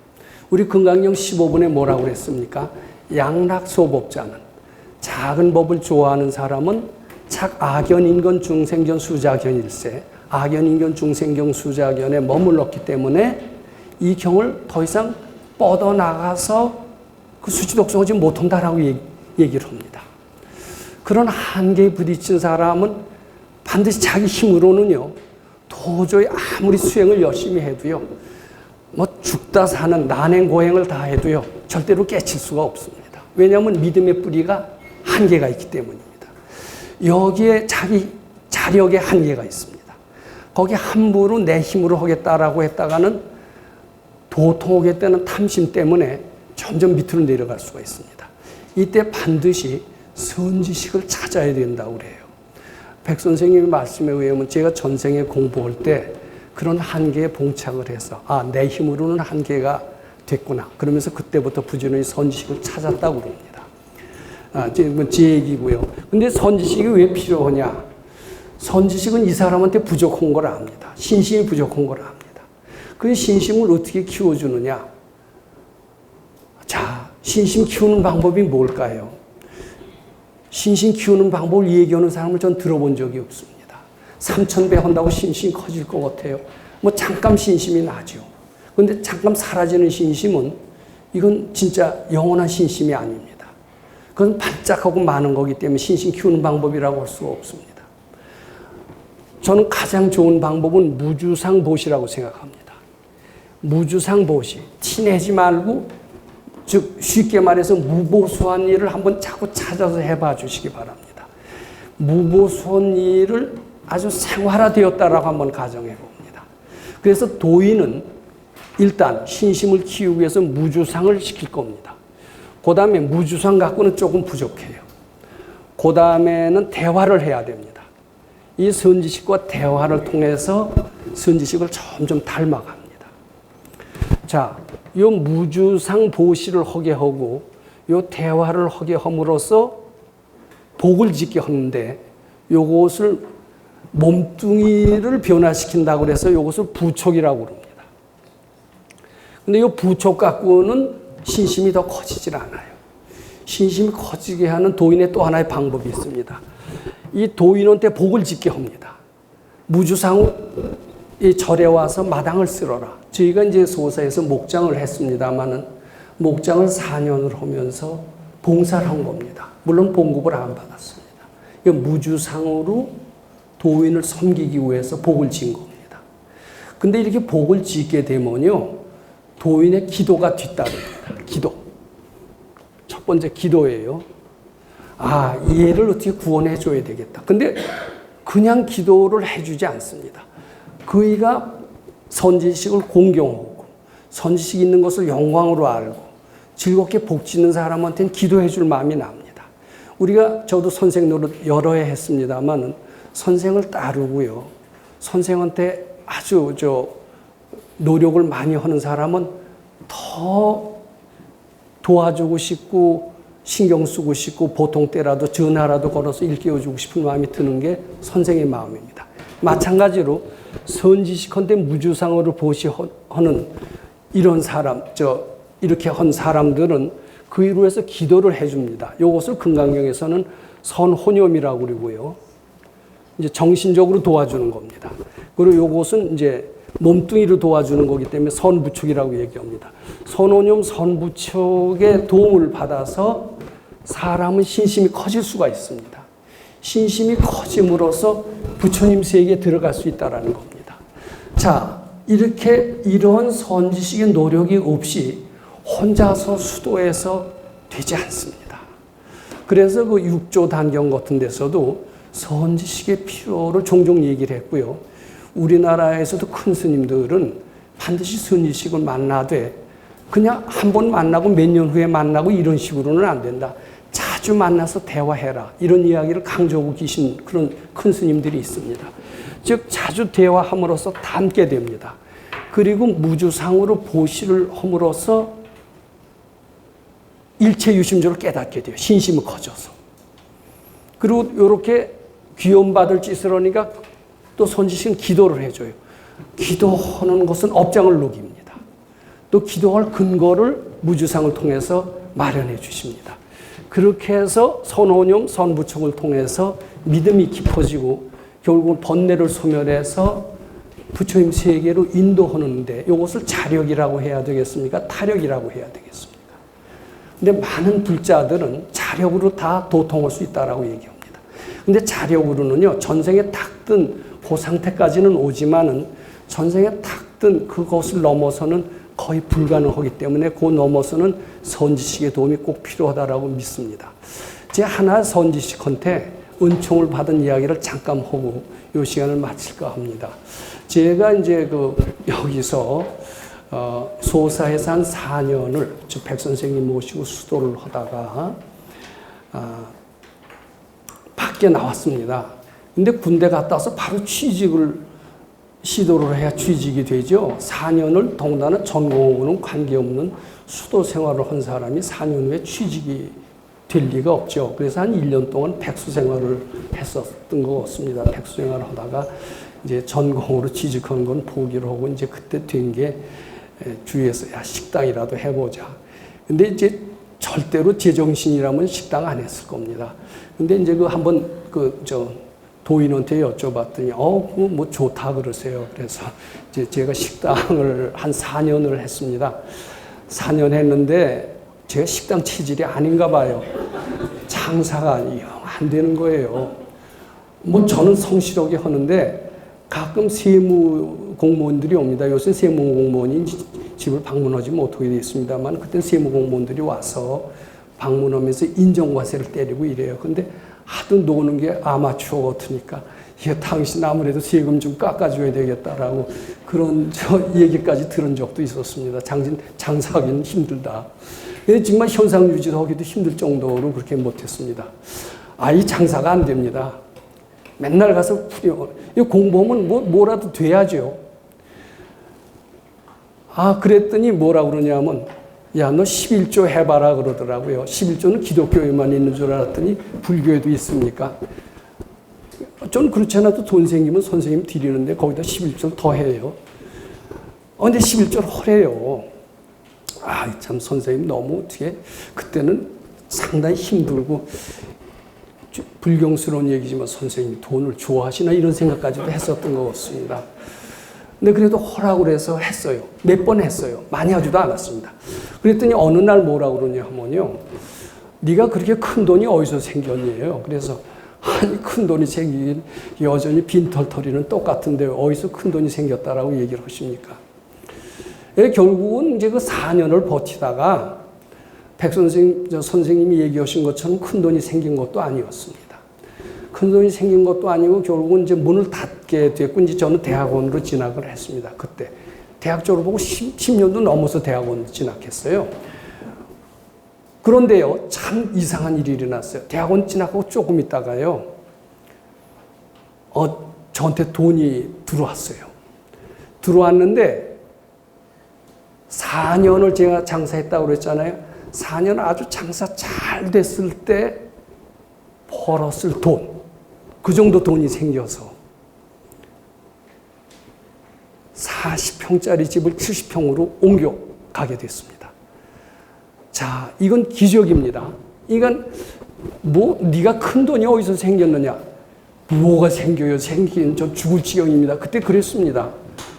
우리 금강경 15분에 뭐라고 그랬습니까? 양락소법자는 작은 법을 좋아하는 사람은 착 악연인건 중생견 수자견일세, 악연인견 중생견 수자견에 머물렀기 때문에 이 경을 더 이상 뻗어나가서 그 수지독성하지 못한다라고 얘기를 합니다. 그런 한계에 부딪힌 사람은 반드시 자기 힘으로는요, 도저히 아무리 수행을 열심히 해도요, 뭐 죽다 사는 난행고행을 다 해도요, 절대로 깨칠 수가 없습니다. 왜냐하면 믿음의 뿌리가 한계가 있기 때문입니다. 여기에 자기 자력의 한계가 있습니다. 거기 함부로 내 힘으로 하겠다라고 했다가는 도통하겠다는 탐심 때문에 점점 밑으로 내려갈 수가 있습니다. 이때 반드시 선지식을 찾아야 된다고 그래요. 백 선생님의 말씀에 의하면 제가 전생에 공부할 때 그런 한계에 봉착을 해서 아, 내 힘으로는 한계가 됐구나. 그러면서 그때부터 부지런히 선지식을 찾았다고 그럽니다. 제 얘기고요. 근데 선지식이 왜 필요하냐? 선지식은 이 사람한테 부족한 걸 압니다. 신심이 부족한 걸 압니다. 그 신심을 어떻게 키워주느냐? 자, 신심 키우는 방법이 뭘까요? 신심 키우는 방법을 얘기하는 사람을 전 들어본 적이 없습니다. 3000배 한다고 신심이 커질 것 같아요. 뭐 잠깐 신심이 나죠. 그런데 잠깐 사라지는 신심은 이건 진짜 영원한 신심이 아닙니다. 그건 반짝하고 많은 거기 때문에 신심 키우는 방법이라고 할 수가 없습니다. 저는 가장 좋은 방법은 무주상보시라고 생각합니다. 무주상보시, 티내지 말고 즉 쉽게 말해서 무보수한 일을 한번 자꾸 찾아서 해봐 주시기 바랍니다. 무보수한 일을 아주 생활화되었다라고 한번 가정해 봅니다. 그래서 도인은 일단 신심을 키우기 위해서 무주상을 시킬 겁니다. 그 다음에 무주상 갖고는 조금 부족해요. 그 다음에는 대화를 해야 됩니다. 이 선지식과 대화를 통해서 선지식을 점점 닮아갑니다. 자, 이 무주상 보시를 하게 하고 이 대화를 하게 함으로써 복을 짓게 하는데 요것을 몸뚱이를 변화시킨다고 해서 요것을 부촉이라고 합니다. 근데 이 부촉 갖고는 신심이 더 커지질 않아요. 신심이 커지게 하는 도인의 또 하나의 방법이 있습니다. 이 도인한테 복을 짓게 합니다. 무주상 이 절에 와서 마당을 쓸어라. 저희가 이제 소사에서 목장을 했습니다만은 목장을 4년을 하면서 봉사를 한 겁니다. 물론 봉급을 안 받았습니다. 이 무주상으로 도인을 섬기기 위해서 복을 진 겁니다. 근데 이렇게 복을 짓게 되면요, 도인의 기도가 뒤따릅니다. 기도. 첫 번째 기도예요. 아, 얘를 어떻게 구원해 줘야 되겠다. 근데 그냥 기도를 해주지 않습니다. 그이가 선지식을 공경하고 선지식 있는 것을 영광으로 알고 즐겁게 복 짓는 사람한테는 기도해 줄 마음이 납니다. 우리가 저도 선생 노릇 여러 해 했습니다만 선생을 따르고요. 선생한테 아주 노력을 많이 하는 사람은 더 도와주고 싶고 신경 쓰고 싶고 보통 때라도 전화라도 걸어서 일깨워주고 싶은 마음이 드는 게 선생의 마음입니다. 마찬가지로 선지식한테 무주상으로 보시하는 이런 사람, 이렇게 한 사람들은 그 일로 해서 기도를 해줍니다. 이것을 금강경에서는 선혼염이라고 그러고요. 이제 정신적으로 도와주는 겁니다. 그리고 이것은 이제 몸뚱이로 도와주는 거기 때문에 선부촉이라고 얘기합니다. 선혼염, 선부촉의 도움을 받아서 사람은 신심이 커질 수가 있습니다. 신심이 커짐으로써 부처님 세계에 들어갈 수 있다는 겁니다. 자, 이렇게 이런 선지식의 노력이 없이 혼자서 수도에서 되지 않습니다. 그래서 그 육조 단경 같은 데서도 선지식의 필요를 종종 얘기를 했고요. 우리나라에서도 큰 스님들은 반드시 선지식을 만나되 그냥 한 번 만나고 몇 년 후에 만나고 이런 식으로는 안 된다. 자주 만나서 대화해라. 이런 이야기를 강조하고 계신 그런 큰 스님들이 있습니다. 즉 자주 대화함으로써 닮게 됩니다. 그리고 무주상으로 보시를 함으로써 일체유심조를 깨닫게 돼요. 신심이 커져서. 그리고 이렇게 귀염받을 짓을 하니까 또 선지식은 기도를 해줘요. 기도하는 것은 업장을 녹입니다. 또 기도할 근거를 무주상을 통해서 마련해 주십니다. 그렇게 해서 선원용, 선부총을 통해서 믿음이 깊어지고 결국은 번뇌를 소멸해서 부처님 세계로 인도하는데 이것을 자력이라고 해야 되겠습니까? 타력이라고 해야 되겠습니까? 근데 많은 불자들은 자력으로 다 도통할 수 있다라고 얘기합니다. 근데 자력으로는요, 전생에 탁든 그 상태까지는 오지만은 전생에 탁든 그것을 넘어서는 거의 불가능하기 때문에 그 넘어서는 선지식의 도움이 꼭 필요하다라고 믿습니다. 제가 하나 선지식한테 은총을 받은 이야기를 잠깐 하고 이 시간을 마칠까 합니다. 제가 이제 여기서 소사에서 한 4년을 백 선생님 모시고 수도를 하다가 밖에 나왔습니다. 근데 군대 갔다 와서 바로 취직을 시도를 해야 취직이 되죠. 4년을 더군다나 전공하고는 관계없는 수도 생활을 한 사람이 4년 후에 취직이 될 리가 없죠. 그래서 한 1년 동안 백수 생활을 했었던 것 같습니다. 백수 생활을 하다가 이제 전공으로 취직하는 건 포기를 하고 이제 그때 된 게 주위에서 야, 식당이라도 해보자. 근데 이제 절대로 제정신이라면 식당 안 했을 겁니다. 근데 이제 한번 도인한테 여쭤봤더니 뭐 좋다 그러세요. 그래서 이제 제가 식당을 한 4년을 했습니다. 4년 했는데 제가 식당 체질이 아닌가 봐요. 장사가 안 되는 거예요. 뭐 저는 성실하게 하는데 가끔 세무 공무원들이 옵니다. 요새 세무 공무원이 집을 방문하지 못하게 되어 있습니다만 그때 세무 공무원들이 와서 방문하면서 인정과세를 때리고 이래요. 근데 하도 노는 게 아마추어 같으니까 이게 당신 아무래도 세금 좀 깎아줘야 되겠다라고 그런 얘기까지 들은 적도 있었습니다. 장사하기는 힘들다. 근데 정말 현상 유지하기도 힘들 정도로 그렇게 못했습니다. 이 장사가 안 됩니다. 맨날 가서 공부하면 뭐라도 돼야죠. 그랬더니 뭐라 그러냐면 야, 너 11조 해봐라 그러더라고요. 11조는 기독교에만 있는 줄 알았더니 불교에도 있습니까? 전 그렇지 않아도 돈 생기면 선생님 드리는데 거기다 11조를 더 해요. 근데 11조를 허래요. 참 선생님 너무 어떻게 그때는 상당히 힘들고 불경스러운 얘기지만 선생님이 돈을 좋아하시나 이런 생각까지도 했었던 것 같습니다. 근데 그래도 허락을 해서 했어요. 몇 번 했어요. 많이 하지도 않았습니다. 그랬더니 어느 날 뭐라 그러냐 하면요. 네가 그렇게 큰 돈이 어디서 생겼니요? 그래서 큰 돈이 생기긴 여전히 빈털터리는 똑같은데 어디서 큰 돈이 생겼다라고 얘기를 하십니까? 결국은 이제 그 4년을 버티다가 선생님이 얘기하신 것처럼 큰 돈이 생긴 것도 아니었습니다. 큰 돈이 생긴 것도 아니고 결국은 이제 문을 닫게 됐고 이제 저는 대학원으로 진학을 했습니다. 그때 대학 졸업하고 10년도 넘어서 대학원 진학했어요. 그런데요, 참 이상한 일이 일어났어요. 대학원 진학하고 조금 있다가요, 저한테 돈이 들어왔어요. 들어왔는데 4년을 제가 장사했다고 그랬잖아요. 4년 아주 장사 잘 됐을 때 벌었을 돈, 그 정도 돈이 생겨서 40평짜리 집을 70평으로 옮겨가게 됐습니다. 자, 이건 기적입니다. 이건 네가 큰 돈이 어디서 생겼느냐? 뭐가 생겨요? 생긴 저 죽을 지경입니다. 그때 그랬습니다.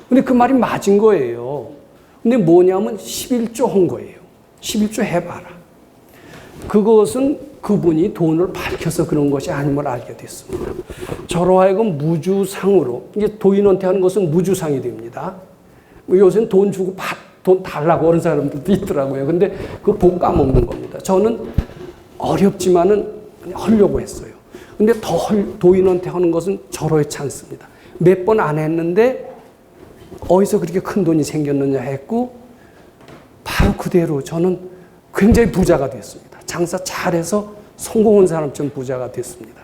근데 그 말이 맞은 거예요. 근데 뭐냐면 11조 한 거예요. 11조 해봐라. 그것은 그분이 돈을 밝혀서 그런 것이 아님을 알게 됐습니다. 저로 하여금 무주상으로, 이게 도인한테 하는 것은 무주상이 됩니다. 요새는 돈 주고 돈 달라고 하는 사람들도 있더라고요. 근데 그거 복 까먹는 겁니다. 저는 어렵지만은 그냥 하려고 했어요. 근데 도인한테 하는 것은 저로치 않습니다. 몇 번 안 했는데 어디서 그렇게 큰 돈이 생겼느냐 했고 바로 그대로 저는 굉장히 부자가 됐습니다. 장사 잘해서 성공한 사람처럼 부자가 됐습니다.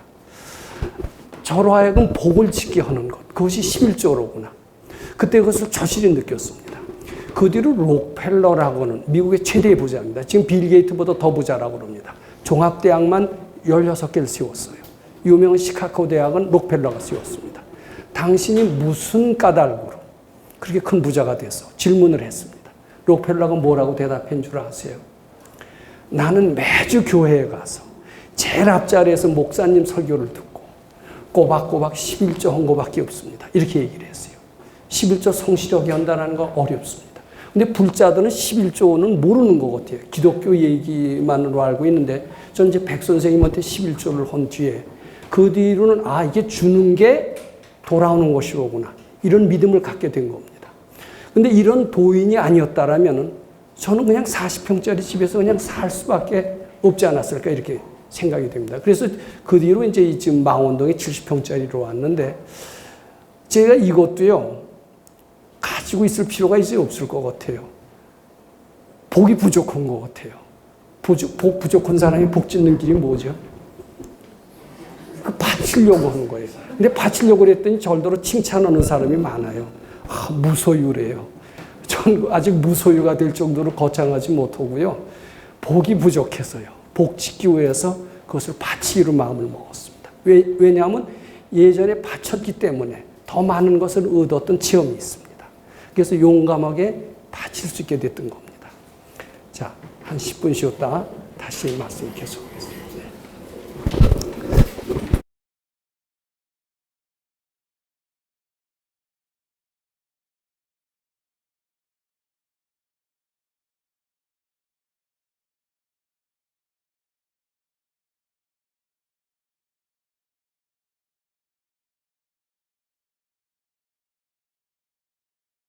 저로 하여금 복을 짓게 하는 것, 그것이 11조로구나. 그때 그것을 절실히 느꼈습니다. 그 뒤로 록펠러라고는 미국의 최대 부자입니다. 지금 빌 게이트보다 더 부자라고 그럽니다. 종합대학만 16개를 세웠어요. 유명한 시카고 대학은 록펠러가 세웠습니다. 당신이 무슨 까닭으로 그렇게 큰 부자가 돼서 질문을 했습니다. 록펠러가 뭐라고 대답한 줄 아세요? 나는 매주 교회에 가서 제일 앞자리에서 목사님 설교를 듣고 꼬박꼬박 11조 한 거밖에 없습니다. 이렇게 얘기를 했어요. 11조 성실하게 한다는 거 어렵습니다. 근데 불자들은 11조는 모르는 것 같아요. 기독교 얘기만으로 알고 있는데 전 이제 백 선생님한테 11조를 한 뒤에 그 뒤로는 이게 주는 게 돌아오는 것이로구나. 이런 믿음을 갖게 된 겁니다. 근데 이런 도인이 아니었다라면 저는 그냥 40평짜리 집에서 그냥 살 수밖에 없지 않았을까 이렇게 생각이 됩니다. 그래서 그 뒤로 이제 지금 망원동에 70평짜리로 왔는데 제가 이것도요 가지고 있을 필요가 이제 없을 것 같아요. 복이 부족한 것 같아요. 복 부족한 사람이 복 짓는 길이 뭐죠? 바치려고 하는 거예요. 근데 바치려고 그랬더니 절대로 칭찬하는 사람이 많아요. 무소유래요. 전 아직 무소유가 될 정도로 거창하지 못하고요. 복이 부족해서요. 복 짓기 위해서 그것을 바치기로 마음을 먹었습니다. 왜냐하면 예전에 바쳤기 때문에 더 많은 것을 얻었던 체험이 있습니다. 그래서 용감하게 바칠 수 있게 됐던 겁니다. 자, 한 10분 쉬었다가 다시 말씀 계속하겠습니다.